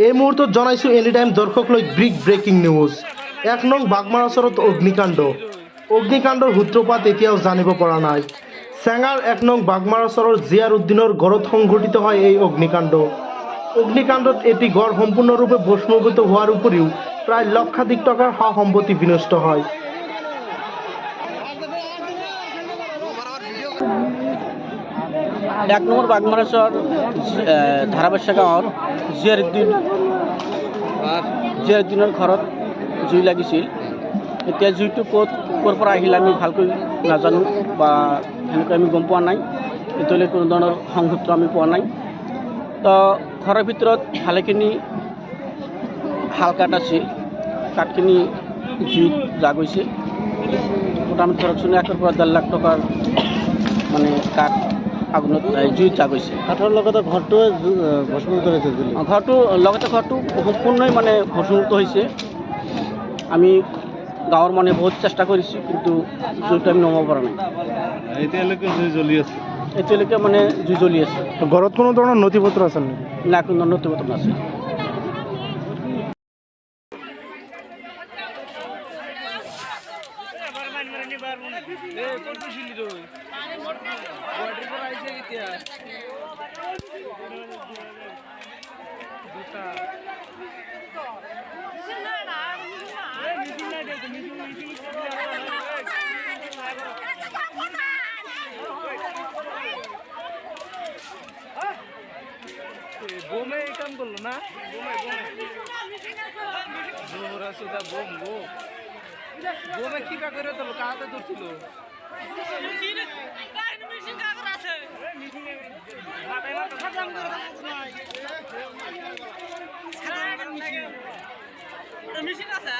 এই মুহূর্তত জনাইছো any time দৰ্শক লৈ ব্ৰেকিং নিউজ। ১ নং বাগমাৰ ওচৰত অগ্নিকাণ্ডৰ সূত্ৰপাত এতিয়াও জানিব পৰা নাই। চেঙাৰ ১ নং বাগমাৰ ওচৰৰ জিয়াৰ উদ্দিনৰ ঘৰত সংঘটিত হয় এই অগ্নিকাণ্ডত এটি ঘৰ সম্পূৰ্ণৰূপে ভস্মীভূত হোৱাৰ উপৰিও প্ৰায় লক্ষাধিক টকাৰ সা সম্পত্তি বিনষ্ট হয়। ১ নম্বৰ বাগমাৰেশ্বৰ ধাৰাবাস্যা গাঁৱৰ জিয়াৰ উদ্দিনৰ ঘৰত জুই লাগিছিল। এতিয়া জুইটো ক'ৰ পৰা আহিল আমি ভালকৈ নাজানো বা সেনেকৈ আমি গম পোৱা নাই। এতিয়ালৈ কোনো ধৰণৰ সংসূত্ৰ আমি পোৱা নাই। তো ঘৰৰ ভিতৰত ভালেখিনি শাল কাঠ আছিল, কাঠখিনি জুইত জাগ হৈছে। মোটামুটি ধৰকচোন ১ পৰা ১.৫ লাখ টকাৰ মানে কাঠ আগুনত জুইত জাগ হৈছে। কাঠৰ লগতে ঘৰটোৱে ভস্মীভূত হৈছে। ঘৰটো সম্পূৰ্ণই মানে ভস্মীভূত হৈছে। আমি গাঁৱৰ মানুহে বহুত চেষ্টা কৰিছোঁ, কিন্তু জুইটো আমি নমাব পৰা নাই। এতিয়ালৈকে জুই জ্বলি আছে। এতিয়ালৈকে মানে জুই জ্বলি আছে। ঘৰত কোনো ধৰণৰ নথি পত্ৰ আছে নেকি? না, কোনো নথি পত্ৰ নাছিল। বোমে এই কাম করলো না, বোমে কি কা করে তোলো কাহাতে ধরছিল মেশিন আছে।